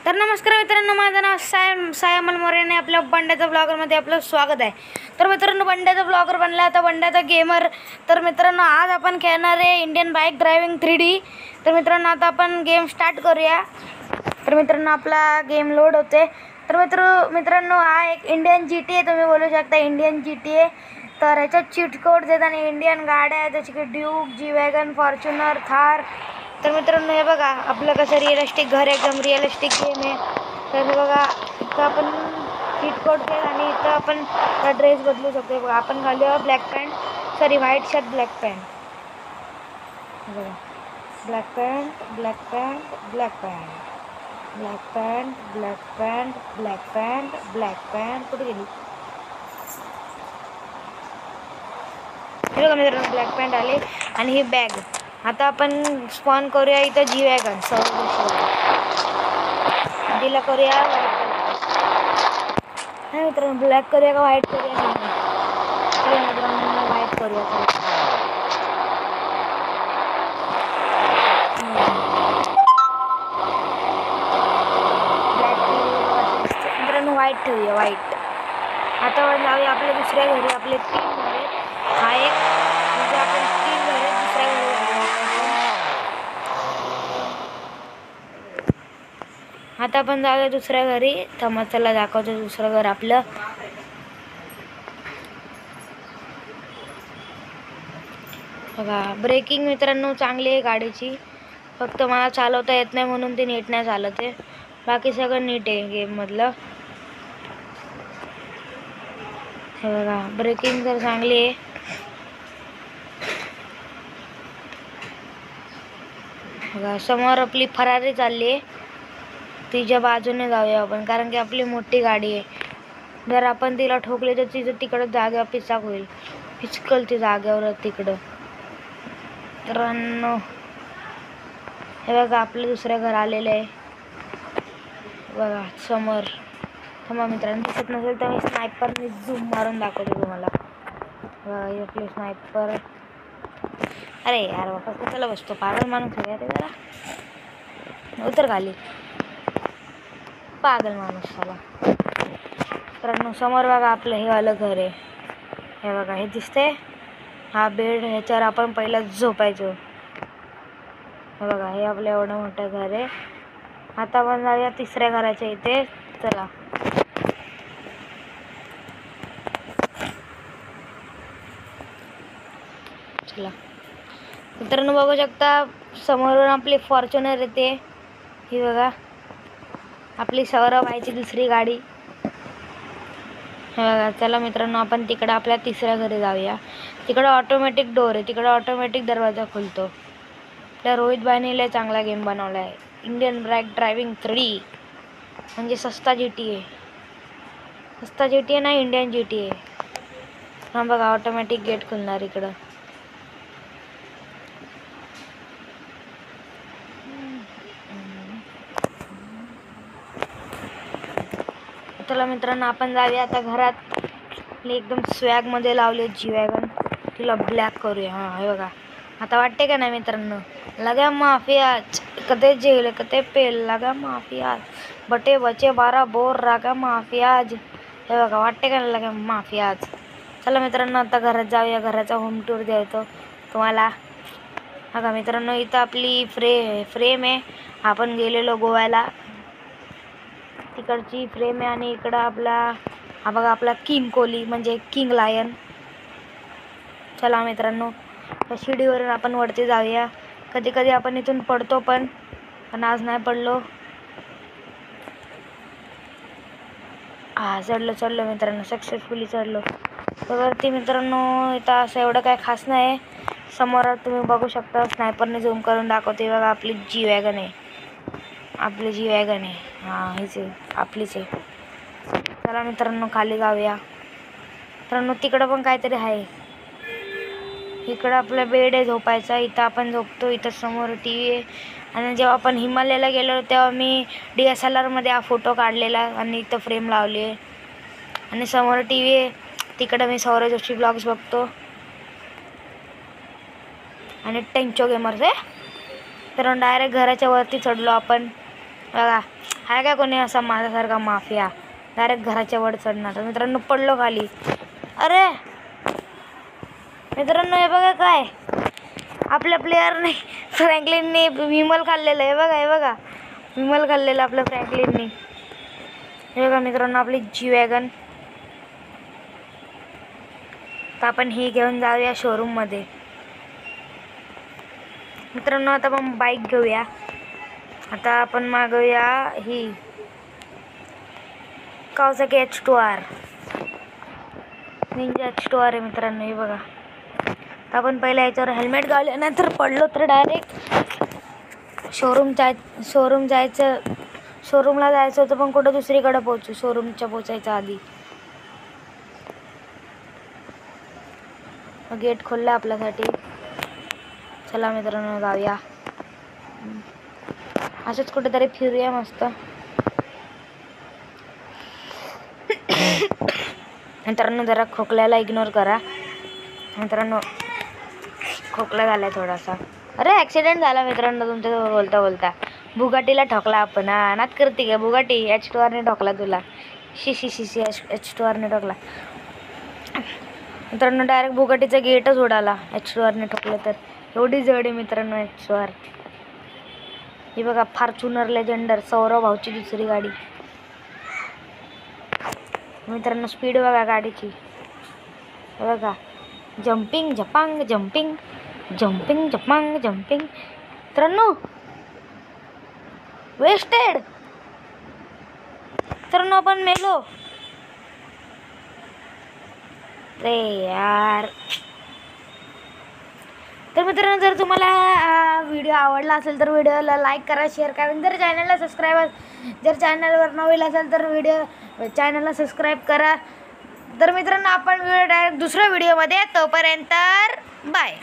तर नमस्कार मित्रांनो, माझं नाव सायम मोरेने आपल्या बंड्याचा ब्लॉगरमध्ये आपलं स्वागत आहे. तर मित्रांनो, बंड्याचा ब्लॉगर बनला आता बंड्याचा गेमर. तर मित्रांनो, आज आपण खेळणार आहे इंडियन बाईक ड्रायव्हिंग 3D. तर मित्रांनो, आता आपण गेम स्टार्ट करूया. तर मित्रांनो, आपला गेम लोड होते. तर मित्रांनो, हा एक इंडियन GTA तुम्ही बोलू शकता, इंडियन GTA. तर ह्याच्यात चीट कोड्स आहेत आणि इंडियन गाड्या आहेत, जसे की ड्यूक, जी वॅगन, फॉर्च्युनर, थार. तर मित्रांनो, हे बघा आपलं कसं रिअलिस्टिक घर, एकदम रिअलिस्टिक गेम आहे. तर हे बघा, इथं आपण चीट कोड्स आहेत आणि इथं आपण ड्रेस बदलू शकतो. बघा, आपण घालूया black pant, sorry white shirt, black pant. बघा, black pant, black pant, black pant, black pant, black pant, black pant, black pant. कुठे गेली? बघा मित्रांनो, ब्लॅक पॅन्ट आले आणि ही बॅग. आता आपण स्पॉन करूया इथं जी वॅगन, तिला करूया नाही मित्रांनो, ब्लॅक करूया का व्हाईट करूया? चला मित्रांनो, व्हाईट करूया. ब्लॅक मित्रांनो, व्हाईट ठेवूया, व्हाईट. आता जाऊया आपल्या दुसऱ्या घरी. आपले 3 घर आहेत, हा एक म्हणजे आपण 3 घर आहेत, दुसऱ्या घरी जाऊया. आता आपण जाऊया दुसऱ्या घरी. थांबा, चला दाखवतो दुसरं घर आपलं. बघा, ब्रेकिंग मित्रांनो चांगली आहे गाडीची, फक्त मला चालवता येत नाही म्हणून ते नीट नाही चालत आहे. बाकी सगळं नीट आहे गेममधलं. हे बघा, ब्रेकिंग तर चांगली आहे. बघा, समोर आपली फरारी चालली आहे, तिच्या बाजूने जाऊया आपण, कारण की आपली मोठी गाडी आहे. जर आपण तिला ठोकले तर तिचं तिकडं जागेवर पिसाक होईल, पिचकल ती जागेवर तिकडं. तर हे बघा, आपलं दुसरं घर आलेलं आहे. बघा समोर. थांबा मित्रांनो, दिसत नसेल तर मी स्नायपरने झूम मारून दाखवतो तुम्हाला. बघा, हे आपले स्नायपर. अरे यार, वापस कशाला बसतो, पागल माणूस आहे रे जरा. उतर खाली, पागल माणूस साला. मित्रांनो, समोर बघा आपलं हे वालं घर आहे. हे बघा, हे दिसतंय, हा बेड, ह्याच्यावर आपण पहिला झोपायचो. हे बघा, हे आपलं एवढं मोठं घर आहे. आता आपण जाऊया तिसऱ्या घराच्या इथे. चला, चला मित्रांनो, बघू शकता समोरून आपली फॉर्च्युनर येते. ही बघा, आपली सौरभ व्हायची दुसरी गाडी. हे बघा, चला मित्रांनो, आपण तिकडं आपल्या तिसऱ्या घरी जाऊया. तिकडं ऑटोमॅटिक डोर आहे, तिकडं ऑटोमॅटिक दरवाजा खुलतो. त्या रोहित भाईने लय चांगला गेम बनवला आहे, इंडियन बाईक ड्रायव्हिंग 3D. म्हणजे सस्ता GTA, सस्ता GTA नाही, इंडियन GTA. हां बघा, ऑटोमॅटिक गेट खुलणार इकडं. चला मित्रांनो, आपण जाऊया आता घरात. एकदम स्वॅगमध्ये लावले जी वॅगन, तिला ब्लॅक करूया. हां, हे बघा, आता वाटते का नाही मित्रांनो, लगा माफियाज कते जेल कते पेल, लगा माफियाज बटे बचे 12 बोर, रागा माफियाज. हे बघा, वाटते का नाही लगा माफियाज. चला मित्रांनो, आता घरात जाऊया, घराचा होम टूर द्यायचो तुम्हाला. बघा मित्रांनो, इथं आपली फ्रेम आहे. आपण गेलेलो गोव्याला, तिकडची फ्रेम आहे. आणि इकडं आपला, हा बघा आपला किंग कोहली म्हणजे किंग लायन. चला मित्रांनो, त्या शिडीवरून आपण वरती जाऊया. कधी कधी आपण इथून पडतो पण आज नाही पडलो. चढलो मित्रांनो, सक्सेसफुली चढलो. तर वरती मित्रांनो, इथं असं एवढं काय खास नाही. समोर तुम्ही बघू शकता, स्नायपरने झूम करून दाखवते. बघा, आपली जी वॅगन आहे, आपली जी वॅगन आहे. हां, हीच आहे, आपलीच आहे. चला मित्रांनो, खाली जाऊया. मित्रांनो, तिकडं पण काहीतरी आहे. इकडं आपला बेड आहे झोपायचा, इथं आपण झोपतो. इथं समोर TV आहे. आणि जेव्हा आपण हिमालयाला गेलो तेव्हा मी DSLRमध्ये हा फोटो काढलेला आणि इथं फ्रेम लावली आहे. आणि समोर TV आहे, तिकडं मी सौरभ जोशी ब्लॉग्स बघतो आणि टेंचो गेमर्स आहे. तर डायरेक्ट घराच्या वरती चढलो आपण. बघा, आहे का कोणी असा माझ्यासारखा माफिया डायरेक्ट घराच्या वर चढणार? तर मित्रांनो पडलो खाली. अरे मित्रांनो हे बघा काय आपल्या प्लेयरने फ्रँकलिनने विमल खाल्लेलं आहे. हे बघा विमल खाल्लेलं आपल्या फ्रँकलिनने. हे बघा मित्रांनो आपली जी वॅगन. तर आपण ही घेऊन जाऊया शोरूममध्ये. मित्रांनो आता आपण बाईक घेऊया. आता आपण मागवूया ही कावासाकी H2R. निंजा H2R आहे मित्रांनो. हे बघा तर आपण पहिला याच्यावर हेल्मेट घालूया, नंतर पडलो तर डायरेक्ट शोरूमला जायचं होतं पण कुठं दुसरीकडे पोहोचू शोरूमच्या पोचायच्या आधी. गेट खोलला आपल्यासाठी. चला मित्रांनो जाऊया असंच कुठेतरी फिरूया मस्त. मित्रांनो जरा खोकल्याला इग्नोर करा. मित्रांनो खोकला झालाय थोडासा. अरे ॲक्सिडेंट झाला मित्रांनो तुमच्याजवळ बोलता बोलता. बुगाटीला ठोकला आपण. नात करते का बुगाटी? H2Rने ठोकला तुला. शी H2Rने ठोकला मित्रांनो. डायरेक्ट बुगाटीचा गेटच उडाला H2Rने ठोकलं तर. एवढी जड आहे मित्रांनो H2R. ही बघा फॉर्च्युनर लेजेंडर सौरव भाऊची दुसरी गाडी. मित्रांनो स्पीड बघा गाडीची. हे बघा जम्पिंग झपांग जम्पिंग जम्पिंग झपांग जम्पिंग. मित्रांनो वेस्टेड. मित्रांनो आपण मेलो रे यार. तर मित्रांनो जर तुम्हाला व्हिडिओ आवडला असेल तर व्हिडिओला लाईक करा, शेअर करा. जर चॅनलवर नवीन असेल तर चॅनलला सबस्क्राईब करा. तर मित्रांनो आपण डायरेक्ट दुसऱ्या व्हिडिओमध्ये. तोपर्यंत बाय.